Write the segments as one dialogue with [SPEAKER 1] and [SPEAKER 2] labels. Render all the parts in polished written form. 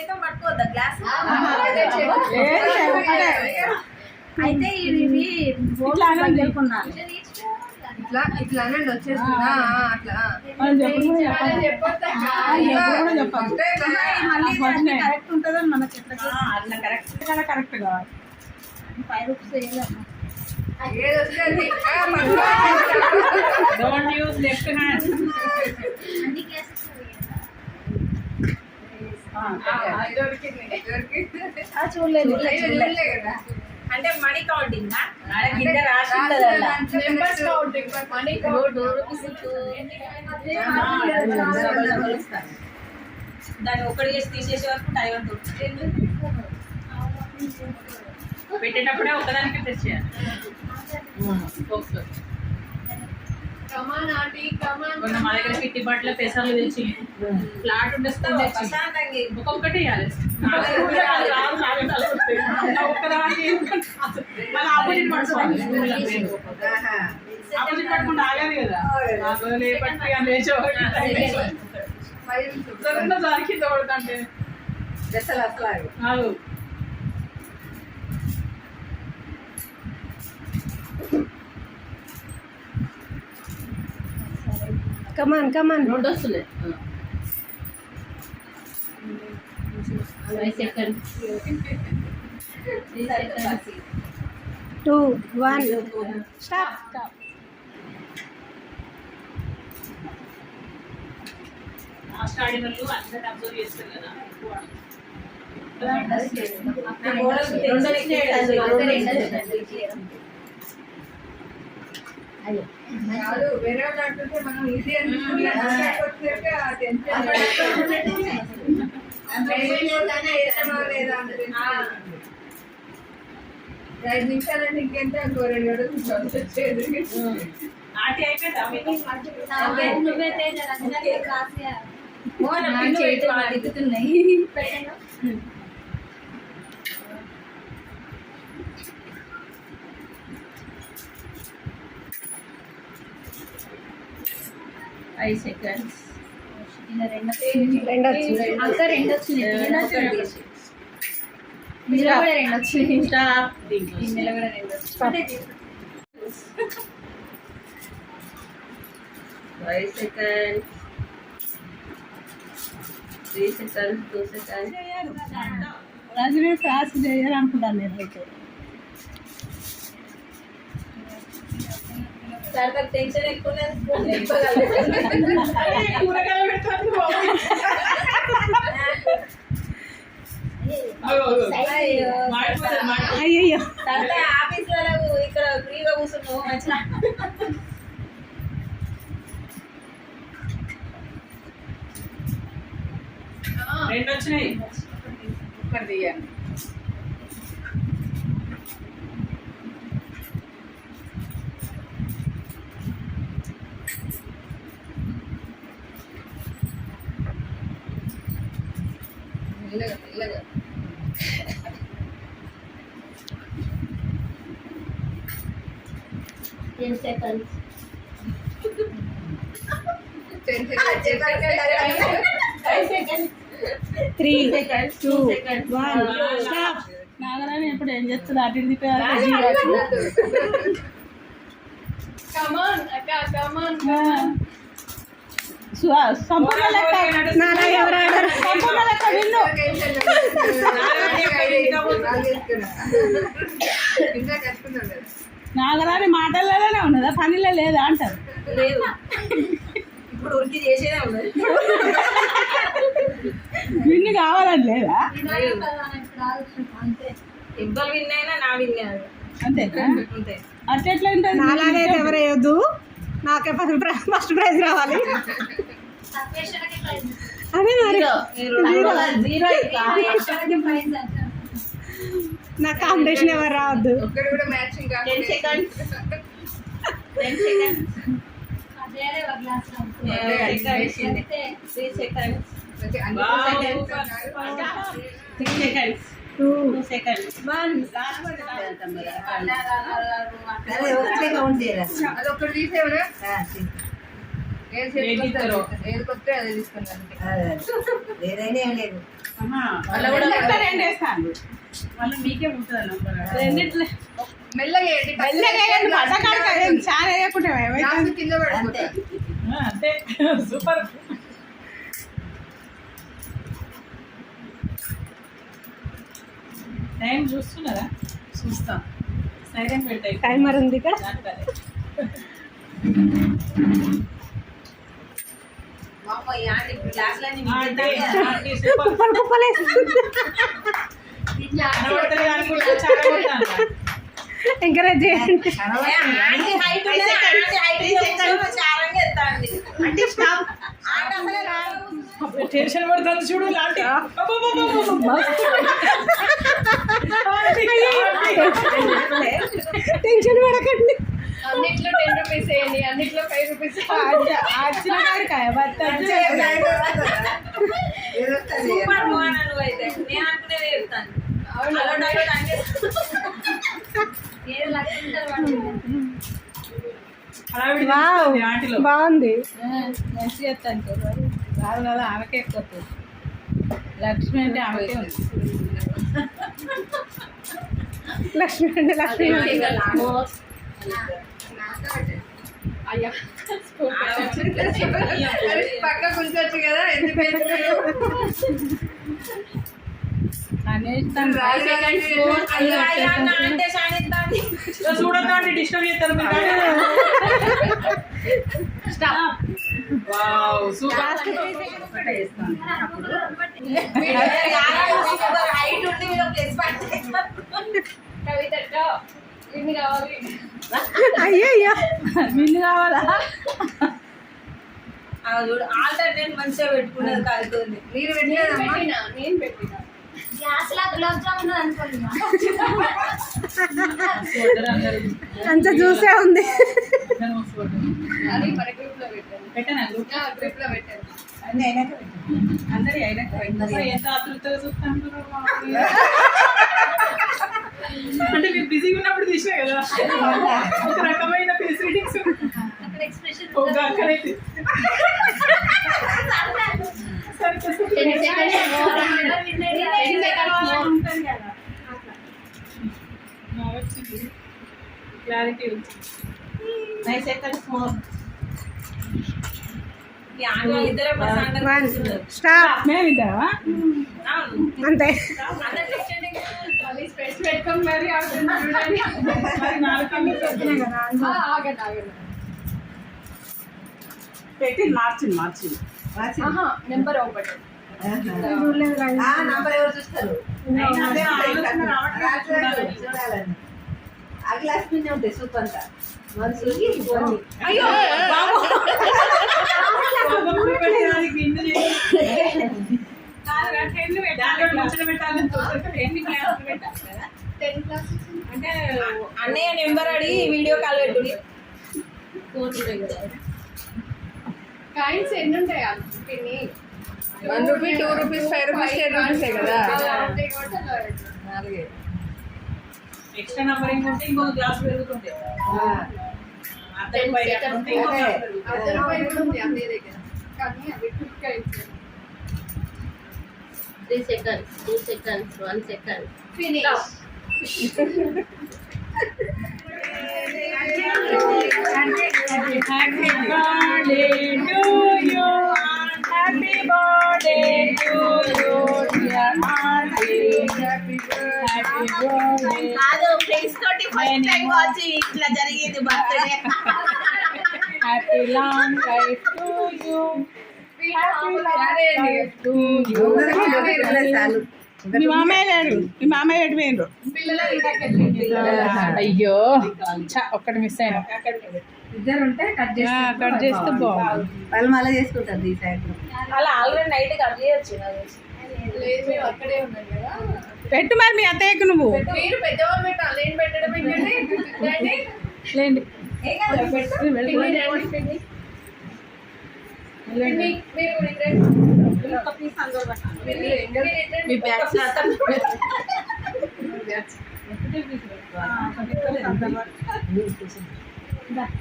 [SPEAKER 1] చేతం పట్టుకోవద్దా glass అయితే ఇవి
[SPEAKER 2] ఇట్లా ఇట్లా అనండి వచ్చేస్తున్నా అట్లా
[SPEAKER 1] కరెక్ట్ ఉంటుందని మనకి
[SPEAKER 3] అట్లా కరెక్ట్ కావాలి.
[SPEAKER 1] 5 రూపీస్
[SPEAKER 2] ఏది వస్తుంది
[SPEAKER 3] Don't use left hand.
[SPEAKER 1] అన్ని గ్లాసెస్ చూడలేదు
[SPEAKER 2] కదా
[SPEAKER 1] అంటే మనీ కౌంటింగ్ కింద రాసి ఉంటుంది అలా. దాన్ని ఒకటి చేసి తీసేసే వరకు టైం అంత
[SPEAKER 3] పెట్టేటప్పుడే ఒకదానికి ప్రెస్ చేయాలి. మొన్న మా దగ్గర పిట్టి బట్టల పెసర్లు తెచ్చి ఫ్లాట్ ఉండే స్కూల్ తెచ్చి ఒక్కొక్కటి ఇవ్వాలి. ఒక్కదానికి మళ్ళీ ఆపోజిట్ పట్టుకోవాలి. ఆపోజిట్ పట్టుకుంటే ఆగదు కదా. లేపట్టి లేచేవాళ్ళు దానికి తోడుతుంటే
[SPEAKER 2] అసలు
[SPEAKER 3] ఆగు.
[SPEAKER 1] కమాన్ కమాన్
[SPEAKER 3] రెండు వస్తున్నాయి.
[SPEAKER 1] 2 1 స్టాప్.
[SPEAKER 3] స్టార్టింగ్ వాళ్ళు అందరూ అబ్జర్వ్ చేస్తారు కదా.
[SPEAKER 2] కాదు వేరే వాళ్ళు అంటుంటే మనం ఈజీ లేదా 5 నిమిషాలంటే ఇంకెంత ఇంకో 2 గంటలు వచ్చేది
[SPEAKER 3] ఆటి అయిపోయిందా మీకు?
[SPEAKER 1] ఐదు సెకండ్స్ రెండు వచ్చినాయి. ఇందులో కూడా 2 వచ్చినాయి.
[SPEAKER 3] స్టాప్.
[SPEAKER 1] ఇందులో కూడా 2 వచ్చినాయి. 5 seconds 3 seconds 2 seconds.
[SPEAKER 3] రాజు క్లాస్ చేయాలనుకుంటాను నేనైతే.
[SPEAKER 1] సార్ టెన్షన్ ఎక్కువ
[SPEAKER 3] కూరగాయలు పెట్టాలి.
[SPEAKER 1] అయ్యో ఆఫీస్ లో ఇక్కడ ఫ్రీగా కూర్చున్నావు మంచిగా.
[SPEAKER 3] రెండు వచ్చినాయి. ఒకటి తీయండి.
[SPEAKER 2] ఇలాగా
[SPEAKER 1] 10 seconds 5 seconds 3 seconds 2 seconds 1 stop.
[SPEAKER 3] Nagarani ఎప్పుడు ఏం చేస్తుంది? అటు ఇటు తిప్పేయాలి. సంపూర్ణ లెక్క సంపూర్ణ లెక్క విన్ను. నాగరాని మాటలలోనే ఉన్నదా, పనిలో లేదా అంటారు.
[SPEAKER 1] లేదు ఇప్పుడు ఉరికి చేసేదే ఉన్నది.
[SPEAKER 3] విన్ను కావాలని లేదా?
[SPEAKER 1] ఇబ్బంది విన్ అయినా నా విన్
[SPEAKER 3] అంతేనా?
[SPEAKER 1] అంతే.
[SPEAKER 3] అట్లా ఉంటుంది.
[SPEAKER 4] నాలాగైతే ఎవరు వేయొద్దు, నాకే ఫస్ట్ ప్రైజ్ రావాలి. అదే మరి నాకు కాంపిటీషన్ ఎవరు రావద్దు.
[SPEAKER 1] 10 seconds 10 seconds 3 seconds
[SPEAKER 3] 3 seconds
[SPEAKER 4] 2
[SPEAKER 3] seconds
[SPEAKER 1] 1
[SPEAKER 2] అదొకటి తీసేవరా ఏది కొత్త అదే తీసుకున్నాను.
[SPEAKER 1] ఏదైనా ఏం లేదు.
[SPEAKER 3] అలా కూడా రెండు వేస్తాను మళ్ళీ మీకే ఉంటుంది నంబర్ రెండిట్లే
[SPEAKER 2] మెల్లగా వేయండి.
[SPEAKER 4] చాలా వేయకుండా
[SPEAKER 2] గ్లాసు కింద పడిపోతుంది.
[SPEAKER 3] అంతే సూపర్ టైం చూస్తున్నారా చూస్తాం సైలెంట్ పెట్టాయి
[SPEAKER 4] టైమర్ ఉంది ఇక్కడ. కుప్పలు కుప్పలు వేస్తుంది. ఎంకరేజ్ చేయండి.
[SPEAKER 3] టెన్షన్ పడుతుంది చూడు లాంటి
[SPEAKER 4] టెన్షన్ పడకండి.
[SPEAKER 2] అన్నిట్లో 10 రూపీస్ వేయండి, అన్నిట్లో 5 రూపీస్.
[SPEAKER 4] ఆర్చిన కాడికాయ బాగుంది.
[SPEAKER 3] మంచిగా చెప్తాను రాదు కదా ఆమెకే ఎక్కువ లక్ష్మి అంటే ఆమెకే ఉంది
[SPEAKER 4] లక్ష్మి అంటే లక్ష్మి.
[SPEAKER 2] అయ్యా పక్క కూర్చోచ్చు కదా, ఎందుకు
[SPEAKER 3] చూడద్దు అంటే డిస్టర్బ్ చేస్తారు
[SPEAKER 2] కవితక్క ఇన్ని కావాలి.
[SPEAKER 4] అయ్యో అయ్యో
[SPEAKER 3] మిల్లు కావాలా
[SPEAKER 1] ఆల్టర్నేట్ మంచిగా పెట్టుకున్నది కాలుతుంది.
[SPEAKER 2] మీరు పెట్టలేదమ్మా, నేను పెట్టినా.
[SPEAKER 4] అంత చూసే ఉంది.
[SPEAKER 2] అది మన గ్రూప్ లో పెట్టాను.
[SPEAKER 3] పెట్టనా గ్రూప్
[SPEAKER 2] గ్రూప్ లో పెట్టాను.
[SPEAKER 1] అన్నీ అయినాక
[SPEAKER 3] అందరి అయినాక ఎంత ఆతృతగా చూస్తాను అంటే మీరు బిజీగా ఉన్నప్పుడు తీసే కదా ఒక రకమైన ఫేస్ రీడింగ్స్ అక్కడైతే క్లారిటీ వచ్చింది.
[SPEAKER 1] 9 seconds more.
[SPEAKER 4] స్టాప్.
[SPEAKER 3] మేము ఇద్దామా
[SPEAKER 4] అంతే.
[SPEAKER 2] మళ్ళీ స్పెట్స్ పెట్టుకొని మరి చూడండి.
[SPEAKER 3] మరి 4 కళ్ళు పెట్టినాయి కదా
[SPEAKER 2] ఆగండి ఆగండి.
[SPEAKER 3] పెట్టి మార్చింది
[SPEAKER 2] నెంబర్ ఒకటి
[SPEAKER 1] నంబర్ ఎవరు చూస్తారు?
[SPEAKER 3] అదే ఆలోచన రావట్లేదు.
[SPEAKER 1] చూడాలని ఆ గ్లాస్ మీద ఉంటాయి సూప్ అంతా. మనసుకి
[SPEAKER 3] అయ్యో అంటే
[SPEAKER 1] అన్నయ్య నెంబర్ అడిగి వీడియో కాల్ పెట్టు.
[SPEAKER 2] కాయిన్స్ ఎన్ని ఉంటాయా పిన్ని? 1 రూపీ, 2 రూపీస్, 5 రూపీస్, 10 రూపీస్ కదా.
[SPEAKER 3] ఎక్స్ట్రా నంబరింగ్ ఉంటే ఇంకో గ్లాస్ పెరుగుతుంటే
[SPEAKER 5] Three seconds, 2 seconds, 1 second.
[SPEAKER 2] Finish.
[SPEAKER 3] Happy birthday to you. Happy birthday to you, dear auntie. Happy birthday.
[SPEAKER 1] కాదు ఫ్రెండ్స్ తోటి ఫస్ట్ టైం వచ్చి ఇట్లా జరిగేది birthday.
[SPEAKER 3] Happy long life to you. Happy long life to you.
[SPEAKER 4] మీ మామయ్య లేడు. మీ మామయ్య ఎటు పోయిండ్రు?
[SPEAKER 2] పిల్లల ఇంటికి
[SPEAKER 3] అయ్యో ఒక్కటి మిస్ అయినా
[SPEAKER 2] ఇద్దరు ఉంటే కట్
[SPEAKER 3] కట్ చేస్తే బాగుంది.
[SPEAKER 1] వాళ్ళు మళ్ళీ చేసుకుంటారు ఈ సైడ్.
[SPEAKER 5] అలా ఆల్రెడీ నైట్ కట్ చేయొచ్చు
[SPEAKER 2] లేదు, మేము అక్కడే ఉన్నాం కదా.
[SPEAKER 4] పెట్టు మరి మీ అత్తయ్యకు నువ్వు.
[SPEAKER 2] మీరు పెద్దవాళ్ళు పెట్టాలి, నేను పెట్టడం ఏంటంటే
[SPEAKER 3] లేండి
[SPEAKER 1] మీ బ్యాగ్స్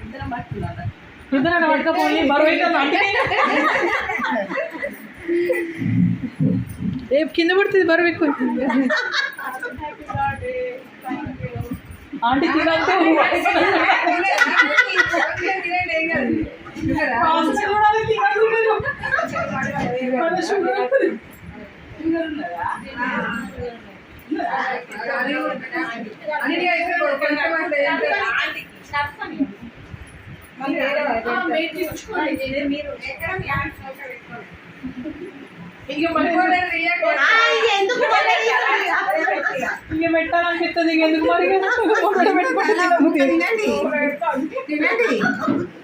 [SPEAKER 3] ఇద్దరం పట్టుకున్నారా ఇద్దరు పట్టుకపోయి బరువు అయితే రేపు కింద పడుతుంది బరువు ఎక్కువ ఆంటీ తినంటే ఇక పెట్టాలనిపిస్తుంది ఎందుకు మరి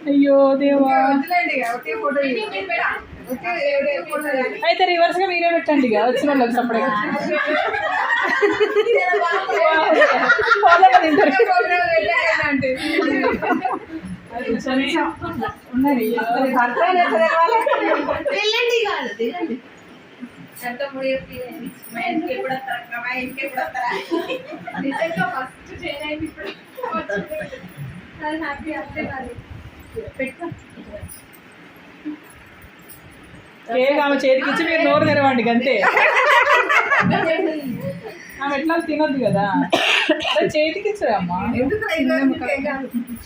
[SPEAKER 3] అయ్యో దేవా అయితే రివర్స్ గా మీరే పెట్టండి ఇక వచ్చిన వాళ్ళకి సపరేట్ కేక్ ఆమె చేతికి ఇచ్చి మీరు నోరు తెరవండి అంతే ఆమె ఎట్లా తినొద్దు కదా చేతికి ఇచ్చారమ్మా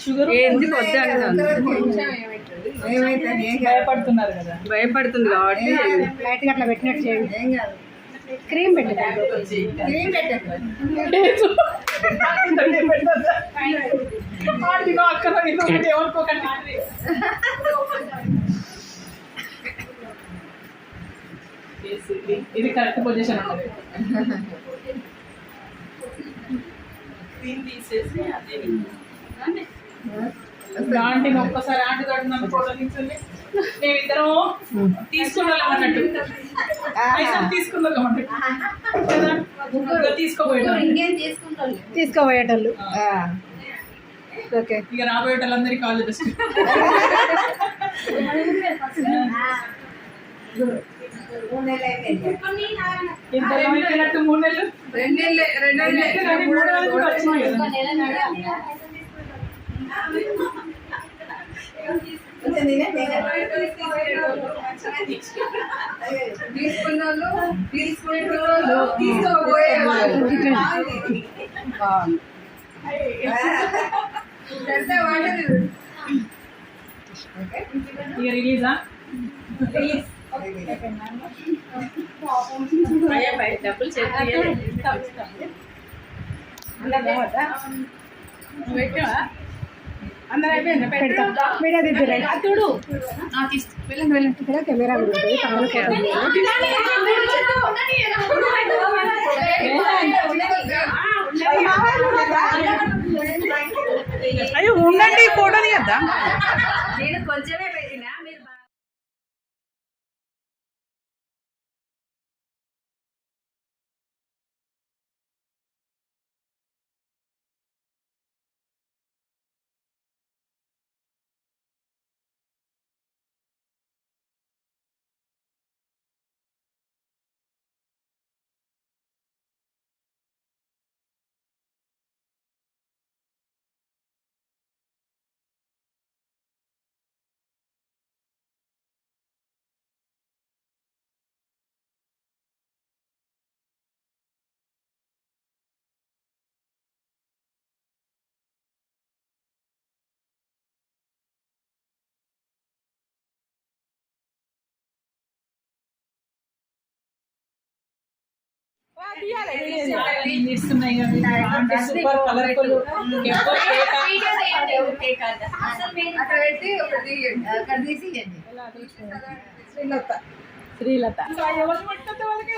[SPEAKER 3] షుగర్ భయపడుతున్నారు కదా
[SPEAKER 2] భయపడుతుంది కాబట్టి
[SPEAKER 4] లైట్గా అట్లా పెట్టినట్టు చేయండి క్రీమ్ పెట్టండి
[SPEAKER 3] అక్కడ ఏమనుకోకండి ఇది కరెక్ట్ పొజిషన్ ఉంటుంది ఆంటీ ఒక్కసారి ఆంటీ తోటి నన్ను ఫోటో తీసుకోండి మేమిద్దరం తీసుకున్నాం అన్నట్టు తీసుకున్నాం అన్నట్టు
[SPEAKER 4] తీసుకోబోయేటోళ్ళు
[SPEAKER 3] ఓకే ఇక రాబోయేటోళ్ళందరికీ కాల్ బెస్ట్ ఇంతకు 3 నెలలు
[SPEAKER 2] 2 నెలలు
[SPEAKER 3] రిలీజా డబ్బులు పెట్టావా అందరూ అయిపోయిందా
[SPEAKER 4] పెడతా మీడియా దిద్దురే
[SPEAKER 3] చూడు
[SPEAKER 4] ఇక్కడ కెమెరా ఉంటుంది
[SPEAKER 3] అయ్యో ఉండండి ఫోటో తీయద్దా
[SPEAKER 1] నేను కొంచెమే పెట్టినా మీరు
[SPEAKER 3] సూపర్ కలర్ఫుల్
[SPEAKER 2] అక్కడ పెట్టి ఒకటి అక్కడ తీసి
[SPEAKER 3] శ్రీలత ఎవరు పట్టుకుంటే వాళ్ళకే